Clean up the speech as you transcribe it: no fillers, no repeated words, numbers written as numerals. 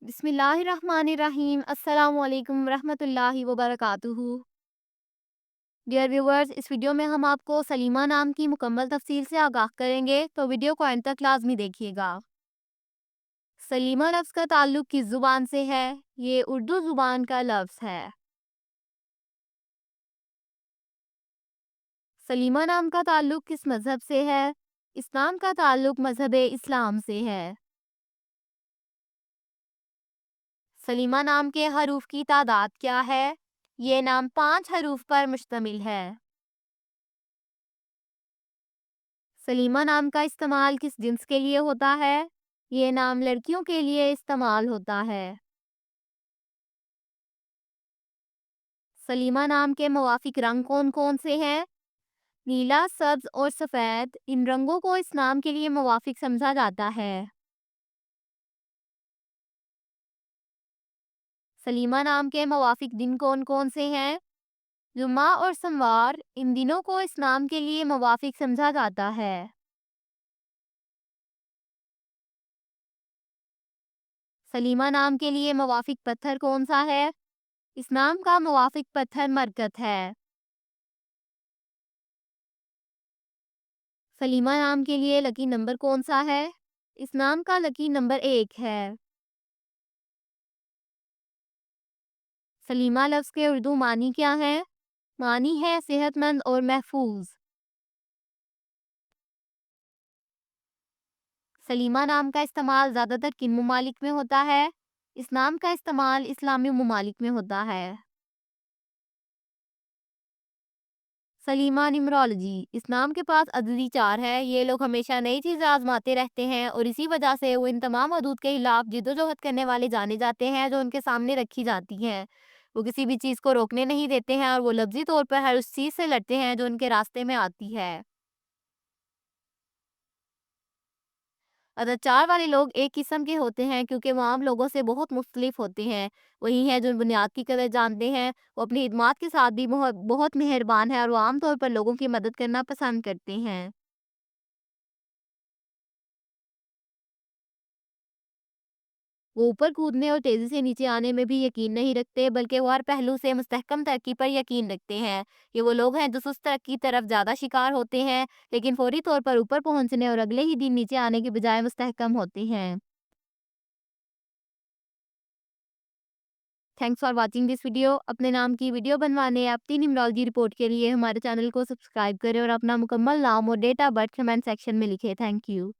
बिस्मिल्लाहिर्रहमानिर्रहीम। अस्सलाम वालेकुम रहमतुल्लाहि व बरकातुहू। डियर व्यूवर्स, इस वीडियो में हम आपको सलीमा नाम की मुकम्मल तफसील से आगाह करेंगे, तो वीडियो को एंड तक लाजमी देखिएगा। सलीमा लफ्ज़ का ताल्लुक किस ज़ुबान से है? ये उर्दू ज़ुबान का लफ्ज़ है। सलीमा नाम का ताल्लुक किस मज़हब से है? इस्लाम का ताल्लुक मज़हब इस्लाम से है। सलीमा नाम के हरूफ की तादाद क्या है? ये नाम 5 हरूफ पर मुश्तमिल है। सलीमा नाम का इस्तेमाल किस जिन्स के लिए होता है? ये नाम लड़कियों के लिए इस्तेमाल होता है। सलीमा नाम के मुवाफिक रंग कौन कौन से हैं? नीला, सब्ज और सफ़ेद। इन रंगों को इस नाम के लिए मुवाफिक समझा जाता है। सलीमा नाम के मुवाफिक दिन कौन कौन से हैं? जुम्मा और सोमवार। इन दिनों को इस नाम के लिए मुवाफिक समझा जाता है। सलीमा नाम के लिए मुवाफिक पत्थर कौन सा है? इस नाम का मुवाफिक पत्थर मरकत है। सलीमा नाम के लिए लकी नंबर कौन सा है? इस नाम का लकी नंबर 1 है। सलीमा लफ्ज़ के उर्दू मानी क्या है? मानी है सेहतमंद और महफूज। सलीमा नाम का इस्तेमाल ज़्यादातर किन ममालिक में होता है? इस नाम का इस्तेमाल इस्लामी ममालिक में होता है। सलीमा न्यूमरोलॉजी। इस नाम के पास अददी 4 है। ये लोग हमेशा नई चीज़ें आजमाते रहते हैं और इसी वजह से वो इन तमाम हदूद के खिलाफ जिद्दोजहद करने वाले जाने जाते हैं जो उनके सामने रखी जाती हैं। वो किसी भी चीज़ को रोकने नहीं देते हैं और वो लफ्ज़ी तौर पर हर उस चीज़ से लड़ते हैं जो उनके रास्ते में आती है। अदद 4 वाले लोग एक किस्म के होते हैं क्योंकि वो आम लोगों से बहुत मुख्तलिफ होते हैं। वही हैं जो बुनियाद की कदर जानते हैं। वो अपनी खिदमत के साथ भी बहुत बहुत मेहरबान है और वो आम तौर पर लोगों की मदद करना पसंद करते हैं। वो ऊपर कूदने और तेज़ी से नीचे आने में भी यकीन नहीं रखते, बल्कि वो हर पहलू से मुस्तहकम तरक्की पर यकीन रखते हैं। ये वो लोग हैं जो सुस्त तरक्की की तरफ ज़्यादा शिकार होते हैं, लेकिन फौरी तौर पर ऊपर पहुंचने और अगले ही दिन नीचे आने के बजाय मुस्तहकम होते हैं। Thanks for watching this video. अपने नाम की वीडियो बनवाने या अपनी न्यूमरोलॉजी रिपोर्ट के लिए हमारे चैनल को सब्सक्राइब करें और अपना मुकम्मल नाम और date of birth comment section में लिखें। Thank you.